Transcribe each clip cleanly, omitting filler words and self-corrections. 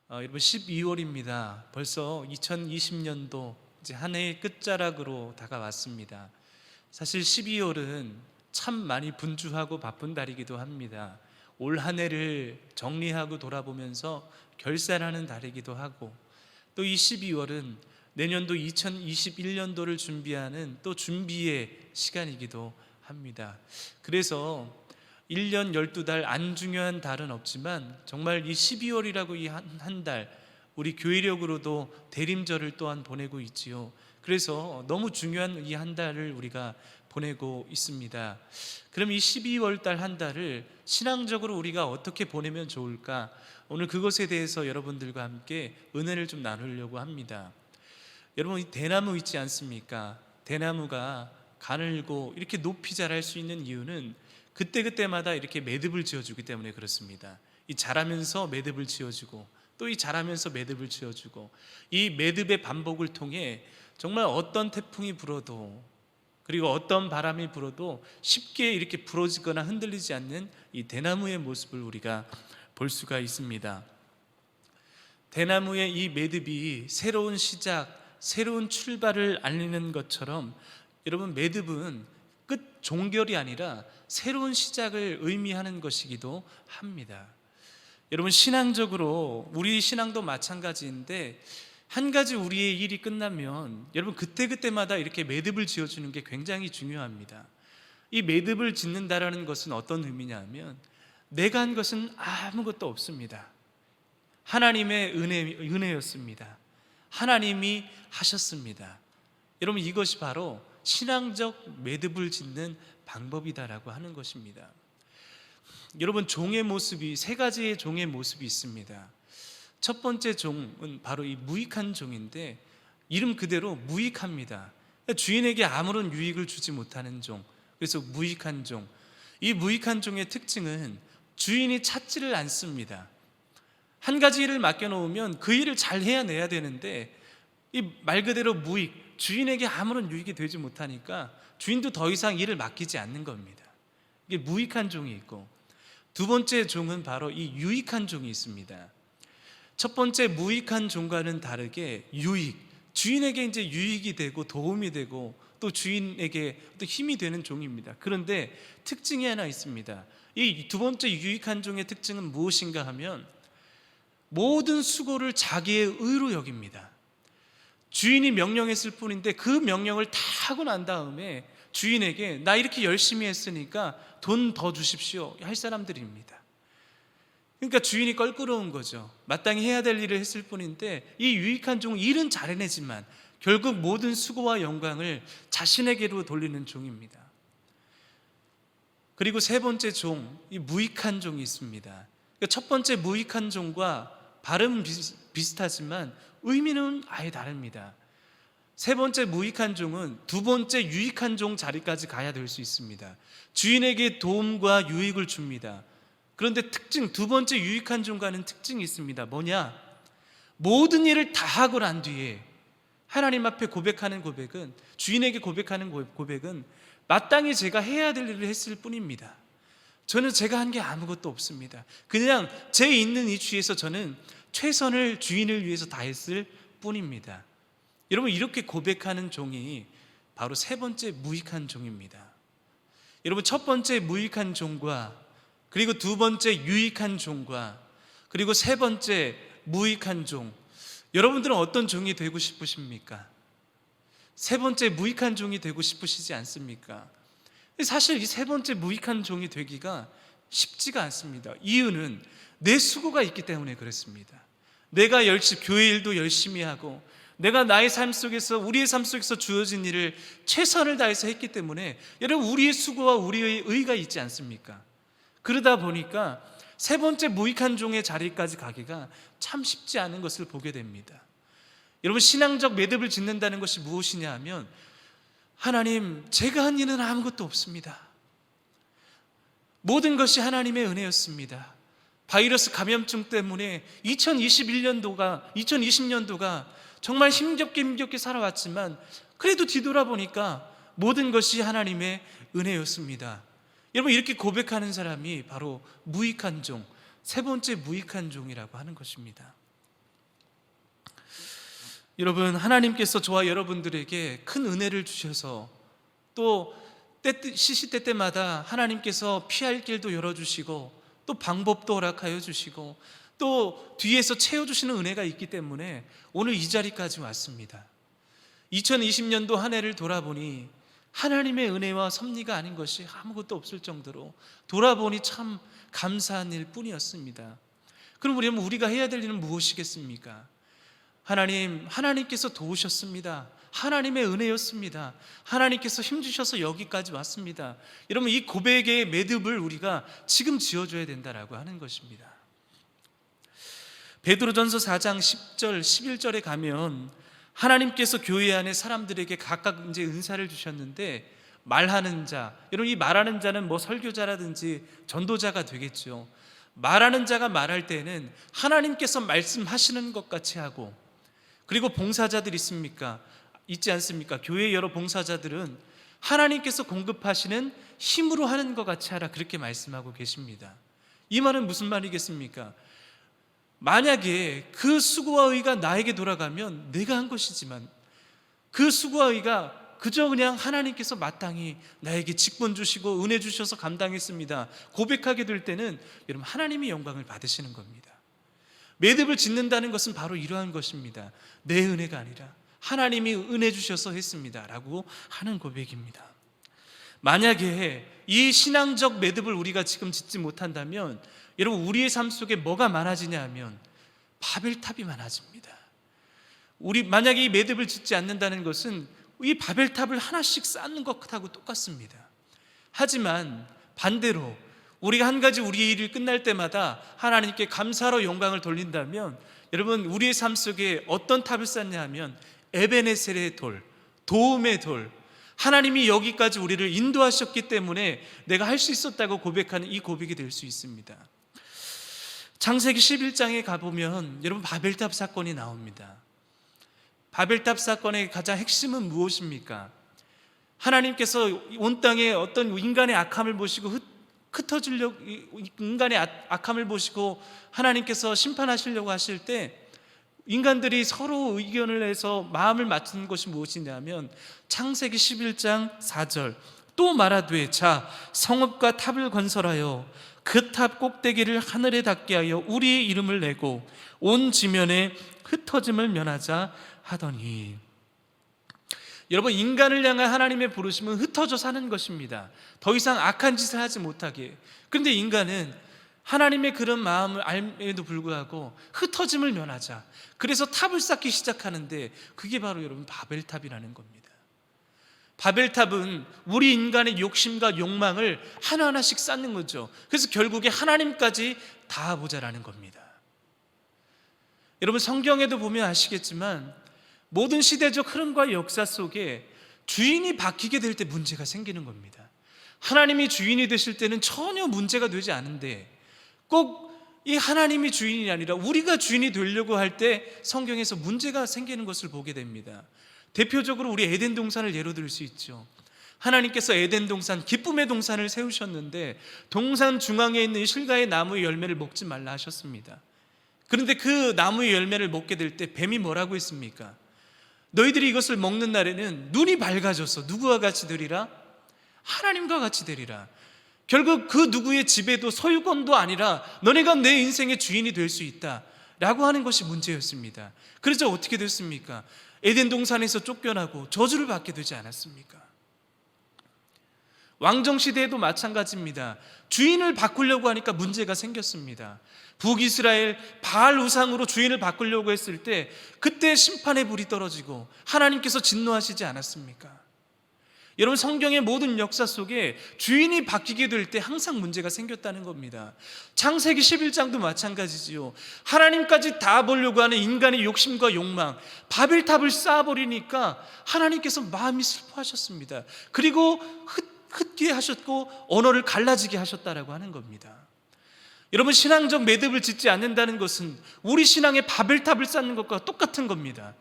여러분 12월입니다. 벌써 2020년도 이제 한 해의 끝자락으로 다가왔습니다. 사실 12월은 참 많이 분주하고 바쁜 달이기도 합니다. 올 한 해를 정리하고 돌아보면서 결산하는 달이기도 하고, 또 이 12월은 내년도 2021년도를 준비하는 또 준비의 시간이기도 합니다. 그래서 1년 12달 안 중요한 달은 없지만 정말 이 12월이라고 이 한 달 우리 교회력으로도 대림절을 또한 보내고 있지요. 그래서 너무 중요한 이 한 달을 우리가 보내고 있습니다. 그럼 이 12월 달 한 달을 신앙적으로 우리가 어떻게 보내면 좋을까? 오늘 그것에 대해서 여러분들과 함께 은혜를 좀 나누려고 합니다. 여러분, 이 대나무 있지 않습니까? 대나무가 가늘고 이렇게 높이 자랄 수 있는 이유는 그때그때마다 이렇게 매듭을 지어주기 때문에 그렇습니다. 이 자라면서 매듭을 지어주고 또 이 자라면서 매듭을 지어주고, 이 매듭의 반복을 통해 정말 어떤 태풍이 불어도, 그리고 어떤 바람이 불어도 쉽게 이렇게 부러지거나 흔들리지 않는 이 대나무의 모습을 우리가 볼 수가 있습니다. 대나무의 이 매듭이 새로운 시작, 새로운 출발을 알리는 것처럼 여러분, 매듭은 끝 종결이 아니라 새로운 시작을 의미하는 것이기도 합니다. 여러분, 신앙적으로 우리 신앙도 마찬가지인데, 한 가지 우리의 일이 끝나면 여러분 그때그때마다 이렇게 매듭을 지어주는 게 굉장히 중요합니다. 이 매듭을 짓는다라는 것은 어떤 의미냐면, 내가 한 것은 아무것도 없습니다. 하나님의 은혜였습니다. 하나님이 하셨습니다. 여러분, 이것이 바로 신앙적 매듭을 짓는 방법이다라고 하는 것입니다. 여러분, 종의 모습이 세 가지의 종의 모습이 있습니다. 첫 번째 종은 바로 이 무익한 종인데, 이름 그대로 무익합니다. 주인에게 아무런 유익을 주지 못하는 종, 그래서 무익한 종. 이 무익한 종의 특징은 주인이 찾지를 않습니다. 한 가지 일을 맡겨놓으면 그 일을 잘 해내야 되는데, 이 말 그대로 무익, 주인에게 아무런 유익이 되지 못하니까 주인도 더 이상 일을 맡기지 않는 겁니다. 이게 무익한 종이 있고, 두 번째 종은 바로 이 유익한 종이 있습니다. 첫 번째 무익한 종과는 다르게 유익, 주인에게 이제 유익이 되고 도움이 되고 또 주인에게 또 힘이 되는 종입니다. 그런데 특징이 하나 있습니다. 이 두 번째 유익한 종의 특징은 무엇인가 하면, 모든 수고를 자기의 의로 여깁니다. 주인이 명령했을 뿐인데 그 명령을 다 하고 난 다음에 주인에게 나 이렇게 열심히 했으니까 돈 더 주십시오 할 사람들입니다. 그러니까 주인이 껄끄러운 거죠. 마땅히 해야 될 일을 했을 뿐인데, 이 유익한 종은 일은 잘 해내지만 결국 모든 수고와 영광을 자신에게로 돌리는 종입니다. 그리고 세 번째 종, 이 무익한 종이 있습니다. 그러니까 첫 번째 무익한 종과 발음은 비슷하지만 의미는 아예 다릅니다. 세 번째 무익한 종은 두 번째 유익한 종 자리까지 가야 될 수 있습니다. 주인에게 도움과 유익을 줍니다. 그런데 두 번째 유익한 종과는 특징이 있습니다. 뭐냐? 모든 일을 다 하고 난 뒤에 하나님 앞에 고백하는 고백은, 주인에게 고백하는 고백은 마땅히 제가 해야 될 일을 했을 뿐입니다. 저는 제가 한 게 아무것도 없습니다. 그냥 제 있는 이 주위에서 저는 최선을 주인을 위해서 다했을 뿐입니다. 여러분, 이렇게 고백하는 종이 바로 세 번째 무익한 종입니다. 여러분, 첫 번째 무익한 종과, 그리고 두 번째 유익한 종과, 그리고 세 번째 무익한 종, 여러분들은 어떤 종이 되고 싶으십니까? 세 번째 무익한 종이 되고 싶으시지 않습니까? 사실 이 세 번째 무익한 종이 되기가 쉽지가 않습니다. 이유는 내 수고가 있기 때문에 그렇습니다. 내가 교회 일도 열심히 하고, 내가 나의 삶 속에서, 우리의 삶 속에서 주어진 일을 최선을 다해서 했기 때문에, 여러분, 우리의 수고와 우리의 의가 있지 않습니까? 그러다 보니까 세 번째 무익한 종의 자리까지 가기가 참 쉽지 않은 것을 보게 됩니다. 여러분, 신앙적 매듭을 짓는다는 것이 무엇이냐 하면, 하나님, 제가 한 일은 아무것도 없습니다. 모든 것이 하나님의 은혜였습니다. 바이러스 감염증 때문에 2020년도가 정말 힘겹게 살아왔지만, 그래도 뒤돌아보니까 모든 것이 하나님의 은혜였습니다. 여러분, 이렇게 고백하는 사람이 바로 무익한 종, 세 번째 무익한 종이라고 하는 것입니다. 여러분, 하나님께서 저와 여러분들에게 큰 은혜를 주셔서 또 시시때때마다 하나님께서 피할 길도 열어주시고 또 방법도 허락하여 주시고 또 뒤에서 채워주시는 은혜가 있기 때문에 오늘 이 자리까지 왔습니다. 2020년도 한 해를 돌아보니 하나님의 은혜와 섭리가 아닌 것이 아무것도 없을 정도로 돌아보니 참 감사한 일 뿐이었습니다. 그럼 우리가 해야 될 일은 무엇이겠습니까? 하나님께서 도우셨습니다. 하나님의 은혜였습니다. 하나님께서 힘주셔서 여기까지 왔습니다. 여러분, 이 고백의 매듭을 우리가 지금 지어줘야 된다라고 하는 것입니다. 베드로전서 4장 10절 11절에 가면 하나님께서 교회 안에 사람들에게 각각 이제 은사를 주셨는데, 말하는 자, 여러분 이 말하는 자는 뭐 설교자라든지 전도자가 되겠죠. 말하는 자가 말할 때는 하나님께서 말씀하시는 것 같이 하고, 그리고 봉사자들 있지 않습니까? 교회의 여러 봉사자들은 하나님께서 공급하시는 힘으로 하는 것 같이 하라, 그렇게 말씀하고 계십니다. 이 말은 무슨 말이겠습니까? 만약에 그 수고와 의가 나에게 돌아가면 내가 한 것이지만 그 수고와 의가 그저 그냥 하나님께서 마땅히 나에게 직분 주시고 은혜 주셔서 감당했습니다, 고백하게 될 때는 여러분 하나님이 영광을 받으시는 겁니다. 매듭을 짓는다는 것은 바로 이러한 것입니다. 내 은혜가 아니라 하나님이 은혜 주셔서 했습니다 라고 하는 고백입니다. 만약에 이 신앙적 매듭을 우리가 지금 짓지 못한다면 여러분 우리의 삶 속에 뭐가 많아지냐 하면 바벨탑이 많아집니다. 만약에 이 매듭을 짓지 않는다는 것은 이 바벨탑을 하나씩 쌓는 것하고 똑같습니다. 하지만 반대로 우리가 한 가지 우리의 일이 끝날 때마다 하나님께 감사로 영광을 돌린다면 여러분 우리의 삶 속에 어떤 탑을 쌓냐 하면 에베네셀의 돌, 도움의 돌, 하나님이 여기까지 우리를 인도하셨기 때문에 내가 할 수 있었다고 고백하는 이 고백이 될 수 있습니다. 창세기 11장에 가보면 여러분 바벨탑 사건이 나옵니다. 바벨탑 사건의 가장 핵심은 무엇입니까? 하나님께서 온 땅에 어떤 인간의 악함을 보시고 인간의 악함을 보시고 하나님께서 심판하시려고 하실 때 인간들이 서로 의견을 내서 마음을 맞춘 것이 무엇이냐면 창세기 11장 4절, 또 말하되 자 성읍과 탑을 건설하여 그 탑 꼭대기를 하늘에 닿게 하여 우리의 이름을 내고 온 지면에 흩어짐을 면하자 하더니, 여러분 인간을 향한 하나님의 부르심은 흩어져 사는 것입니다. 더 이상 악한 짓을 하지 못하게. 그런데 인간은 하나님의 그런 마음을 알에도 불구하고 흩어짐을 면하자, 그래서 탑을 쌓기 시작하는데 그게 바로 여러분 바벨탑이라는 겁니다. 바벨탑은 우리 인간의 욕심과 욕망을 하나하나씩 쌓는 거죠. 그래서 결국에 하나님까지 닿아보자라는 겁니다. 여러분 성경에도 보면 아시겠지만 모든 시대적 흐름과 역사 속에 주인이 바뀌게 될 때 문제가 생기는 겁니다. 하나님이 주인이 되실 때는 전혀 문제가 되지 않은데 꼭 이 하나님이 주인이 아니라 우리가 주인이 되려고 할 때 성경에서 문제가 생기는 것을 보게 됩니다. 대표적으로 우리 에덴 동산을 예로 들 수 있죠. 하나님께서 에덴 동산, 기쁨의 동산을 세우셨는데 동산 중앙에 있는 실과의 나무의 열매를 먹지 말라 하셨습니다. 그런데 그 나무의 열매를 먹게 될 때 뱀이 뭐라고 했습니까? 너희들이 이것을 먹는 날에는 눈이 밝아져서 누구와 같이 되리라? 하나님과 같이 되리라. 결국 그 누구의 집에도 소유권도 아니라 너네가 내 인생의 주인이 될 수 있다 라고 하는 것이 문제였습니다. 그래서 어떻게 됐습니까? 에덴 동산에서 쫓겨나고 저주를 받게 되지 않았습니까? 왕정시대에도 마찬가지입니다. 주인을 바꾸려고 하니까 문제가 생겼습니다. 북이스라엘 바알 우상으로 주인을 바꾸려고 했을 때 그때 심판의 불이 떨어지고 하나님께서 진노하시지 않았습니까? 여러분 성경의 모든 역사 속에 주인이 바뀌게 될 때 항상 문제가 생겼다는 겁니다. 창세기 11장도 마찬가지지요. 하나님까지 다 보려고 하는 인간의 욕심과 욕망, 바벨탑을 쌓아버리니까 하나님께서 마음이 슬퍼하셨습니다. 그리고 흩게 하셨고 언어를 갈라지게 하셨다라고 하는 겁니다. 여러분 신앙적 매듭을 짓지 않는다는 것은 우리 신앙의 바벨탑을 쌓는 것과 똑같은 겁니다.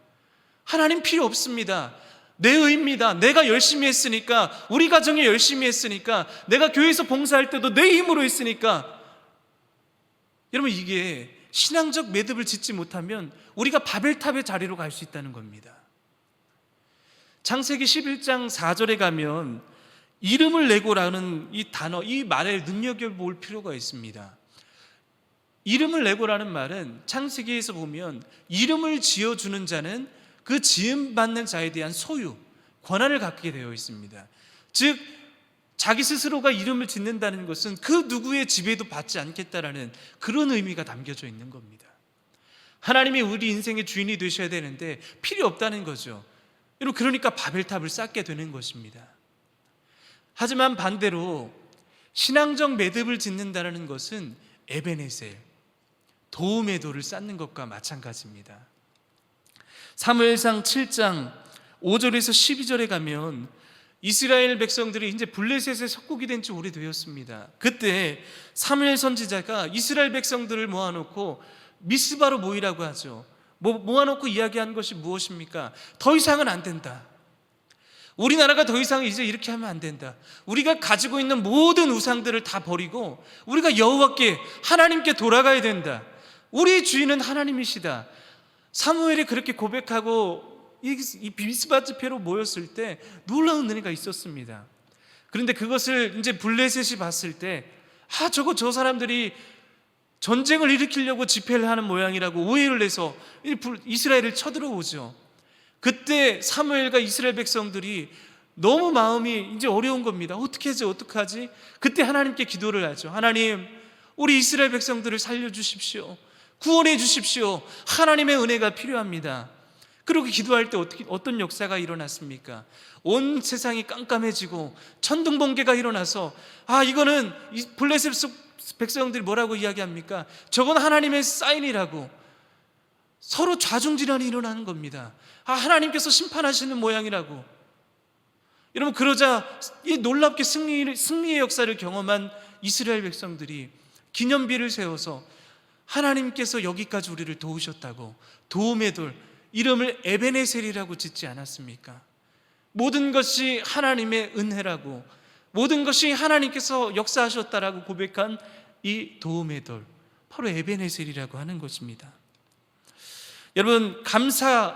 하나님 필요 없습니다. 내 의입니다. 내가 열심히 했으니까, 우리 가정이 열심히 했으니까, 내가 교회에서 봉사할 때도 내 힘으로 했으니까. 여러분 이게 신앙적 매듭을 짓지 못하면 우리가 바벨탑의 자리로 갈 수 있다는 겁니다. 창세기 11장 4절에 가면 이름을 내고라는 이 단어, 이 말을 눈여겨볼 필요가 있습니다. 이름을 내고라는 말은 창세기에서 보면 이름을 지어주는 자는 그 지음받는 자에 대한 소유, 권한을 갖게 되어 있습니다. 즉 자기 스스로가 이름을 짓는다는 것은 그 누구의 지배도 받지 않겠다라는 그런 의미가 담겨져 있는 겁니다. 하나님이 우리 인생의 주인이 되셔야 되는데 필요 없다는 거죠. 여러분, 그러니까 바벨탑을 쌓게 되는 것입니다. 하지만 반대로 신앙적 매듭을 짓는다는 것은 에베네셀, 도움의 돌을 쌓는 것과 마찬가지입니다. 사무엘상 7장 5절에서 12절에 가면 이스라엘 백성들이 이제 블레셋의 속국이 된 지 오래되었습니다. 그때 사무엘 선지자가 이스라엘 백성들을 모아놓고 미스바로 모이라고 하죠. 모아놓고 이야기한 것이 무엇입니까? 더 이상은 안 된다. 우리나라가 더 이상 이제 이렇게 하면 안 된다. 우리가 가지고 있는 모든 우상들을 다 버리고 우리가 여호와께, 하나님께 돌아가야 된다. 우리의 주인은 하나님이시다. 사무엘이 그렇게 고백하고 이 미스바 집회로 모였을 때 놀라운 은혜가 있었습니다. 그런데 그것을 이제 블레셋이 봤을 때 저 사람들이 전쟁을 일으키려고 집회를 하는 모양이라고 오해를 해서 이스라엘을 쳐들어오죠. 그때 사무엘과 이스라엘 백성들이 너무 마음이 이제 어려운 겁니다. 어떻게 하지? 그때 하나님께 기도를 하죠. 하나님, 우리 이스라엘 백성들을 살려주십시오. 구원해 주십시오. 하나님의 은혜가 필요합니다. 그리고 기도할 때 어떤 역사가 일어났습니까? 온 세상이 깜깜해지고 천둥번개가 일어나서 이거는 블레셋 백성들이 뭐라고 이야기합니까? 저건 하나님의 사인이라고 서로 좌중질환이 일어나는 겁니다. 하나님께서 심판하시는 모양이라고. 여러분, 그러자 이 놀랍게 승리의 역사를 경험한 이스라엘 백성들이 기념비를 세워서 하나님께서 여기까지 우리를 도우셨다고 도움의 돌, 이름을 에베네셀이라고 짓지 않았습니까? 모든 것이 하나님의 은혜라고, 모든 것이 하나님께서 역사하셨다라고 고백한 이 도움의 돌, 바로 에베네셀이라고 하는 것입니다. 여러분,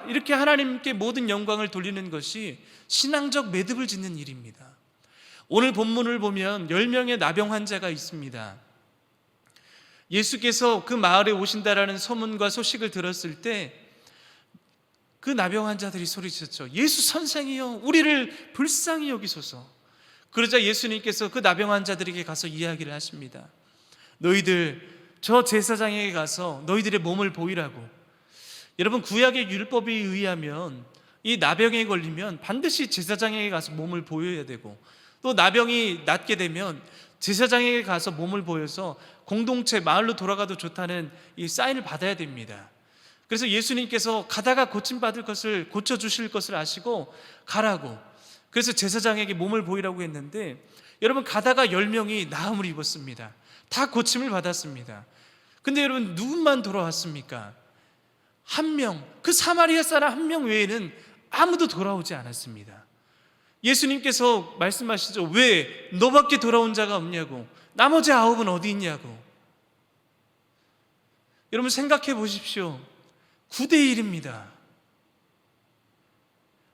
이렇게 하나님께 모든 영광을 돌리는 것이 신앙적 매듭을 짓는 일입니다. 오늘 본문을 보면 10명의 나병 환자가 있습니다. 예수께서 그 마을에 오신다라는 소문과 소식을 들었을 때 그 나병 환자들이 소리쳤죠. 예수 선생이여, 우리를 불쌍히 여기소서. 그러자 예수님께서 그 나병 환자들에게 가서 이야기를 하십니다. 너희들 저 제사장에게 가서 너희들의 몸을 보이라고. 여러분, 구약의 율법에 의하면 이 나병에 걸리면 반드시 제사장에게 가서 몸을 보여야 되고, 또 나병이 낫게 되면 제사장에게 가서 몸을 보여서 공동체, 마을로 돌아가도 좋다는 이 사인을 받아야 됩니다. 그래서 예수님께서 가다가 고침받을 것을, 고쳐주실 것을 아시고 가라고, 그래서 제사장에게 몸을 보이라고 했는데, 여러분, 가다가 10명이 나음을 입었습니다. 다 고침을 받았습니다. 근데 여러분, 누구만 돌아왔습니까? 한 명, 그 사마리아 사람 한 명 외에는 아무도 돌아오지 않았습니다. 예수님께서 말씀하시죠. 왜 너밖에 돌아온 자가 없냐고, 나머지 9은 어디 있냐고. 여러분, 생각해 보십시오. 9대1입니다.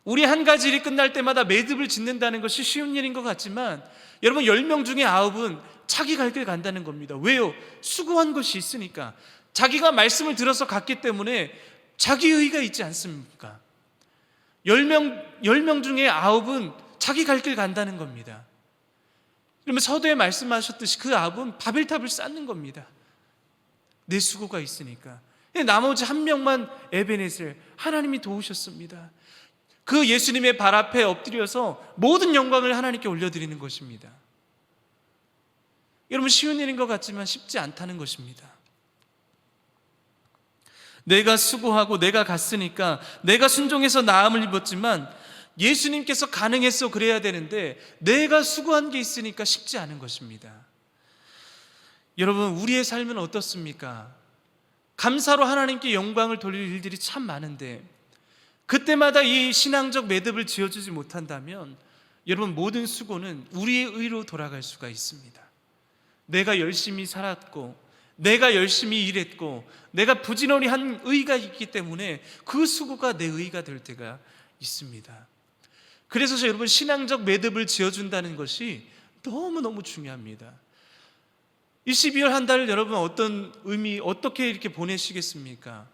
우리 한 가지 일이 끝날 때마다 매듭을 짓는다는 것이 쉬운 일인 것 같지만, 여러분, 10명 중에 9은 자기 갈 길 간다는 겁니다. 왜요? 수고한 것이 있으니까. 자기가 말씀을 들어서 갔기 때문에 자기 의의가 있지 않습니까? 10명 중에 9은 자기 갈 길 간다는 겁니다. 그러면 서두에 말씀하셨듯이 그 9은 바벨탑을 쌓는 겁니다. 내 수고가 있으니까. 나머지 한 명만 에베네셀, 하나님이 도우셨습니다. 그 예수님의 발 앞에 엎드려서 모든 영광을 하나님께 올려드리는 것입니다. 여러분, 쉬운 일인 것 같지만 쉽지 않다는 것입니다. 내가 수고하고 내가 갔으니까 내가 순종해서 나음을 입었지만 예수님께서 가능했어 그래야 되는데 내가 수고한 게 있으니까 쉽지 않은 것입니다. 여러분, 우리의 삶은 어떻습니까? 감사로 하나님께 영광을 돌릴 일들이 참 많은데 그때마다 이 신앙적 매듭을 지어주지 못한다면 여러분, 모든 수고는 우리의 의로 돌아갈 수가 있습니다. 내가 열심히 살았고 내가 열심히 일했고 내가 부지런히 한 의가 있기 때문에 그 수고가 내 의가 될 때가 있습니다. 그래서 여러분, 신앙적 매듭을 지어준다는 것이 너무너무 중요합니다. 이 12월 한 달을 여러분 어떤 의미, 어떻게 이렇게 보내시겠습니까?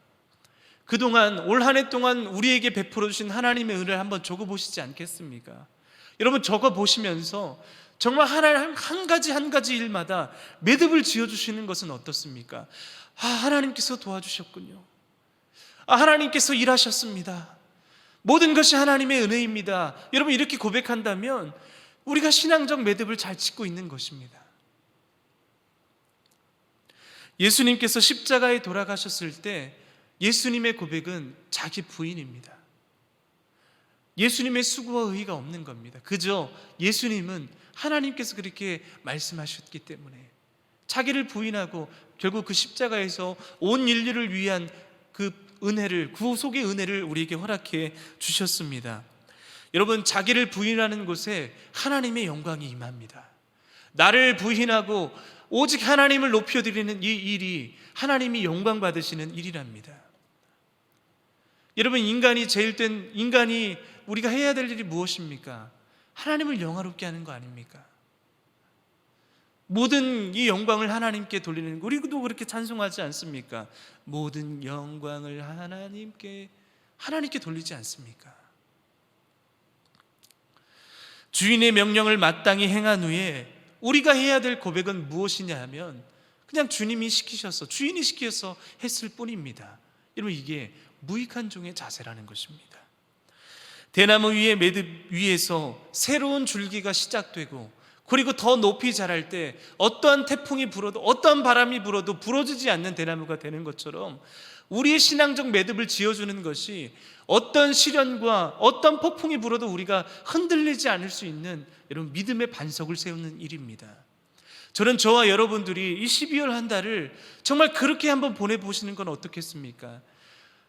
그동안 올 한 해 동안 우리에게 베풀어 주신 하나님의 은혜를 한번 적어보시지 않겠습니까? 여러분, 적어보시면서 정말 한 가지 일마다 매듭을 지어주시는 것은 어떻습니까? 하나님께서 도와주셨군요. 하나님께서 일하셨습니다. 모든 것이 하나님의 은혜입니다. 여러분, 이렇게 고백한다면 우리가 신앙적 매듭을 잘 짓고 있는 것입니다. 예수님께서 십자가에 돌아가셨을 때 예수님의 고백은 자기 부인입니다. 예수님의 수고와 의의가 없는 겁니다. 그저 예수님은 하나님께서 그렇게 말씀하셨기 때문에 자기를 부인하고 결국 그 십자가에서 온 인류를 위한 그 은혜를, 구속의 은혜를 우리에게 허락해 주셨습니다. 여러분, 자기를 부인하는 곳에 하나님의 영광이 임합니다. 나를 부인하고 오직 하나님을 높여드리는 이 일이 하나님이 영광 받으시는 일이랍니다. 여러분, 인간이 우리가 해야 될 일이 무엇입니까? 하나님을 영화롭게 하는 거 아닙니까? 모든 이 영광을 하나님께 돌리는 거, 우리도 그렇게 찬송하지 않습니까? 모든 영광을 하나님께 돌리지 않습니까? 주인의 명령을 마땅히 행한 후에 우리가 해야 될 고백은 무엇이냐 하면 그냥 주인이 시키셔서 했을 뿐입니다. 여러분, 이게 무익한 종의 자세라는 것입니다. 대나무 위의 매듭 위에서 새로운 줄기가 시작되고, 그리고 더 높이 자랄 때 어떠한 태풍이 불어도, 어떠한 바람이 불어도 부러지지 않는 대나무가 되는 것처럼 우리의 신앙적 매듭을 지어주는 것이 어떤 시련과 어떤 폭풍이 불어도 우리가 흔들리지 않을 수 있는 여러분, 믿음의 반석을 세우는 일입니다. 저는 저와 여러분들이 이 12월 한 달을 정말 그렇게 한번 보내보시는 건 어떻겠습니까?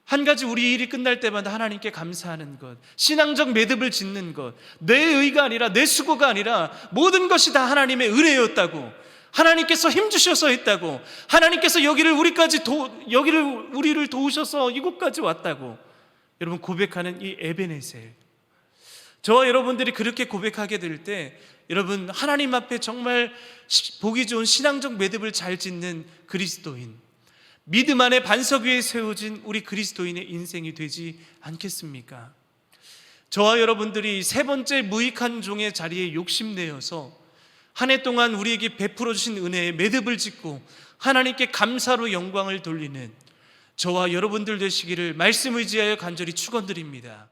한 가지, 우리 일이 끝날 때마다 하나님께 감사하는 것, 신앙적 매듭을 짓는 것, 내 의가 아니라, 내 수고가 아니라 모든 것이 다 하나님의 은혜였다고, 하나님께서 힘주셔서 했다고, 하나님께서 우리를 도우셔서 이곳까지 왔다고 여러분 고백하는 이 에베네셀, 저와 여러분들이 그렇게 고백하게 될 때 여러분, 하나님 앞에 정말 보기 좋은 신앙적 매듭을 잘 짓는 그리스도인, 믿음 안에 반석 위에 세워진 우리 그리스도인의 인생이 되지 않겠습니까? 저와 여러분들이 세 번째 무익한 종의 자리에 욕심내어서 한 해 동안 우리에게 베풀어 주신 은혜에 매듭을 짓고 하나님께 감사로 영광을 돌리는 저와 여러분들 되시기를 말씀 의지하여 간절히 축원드립니다.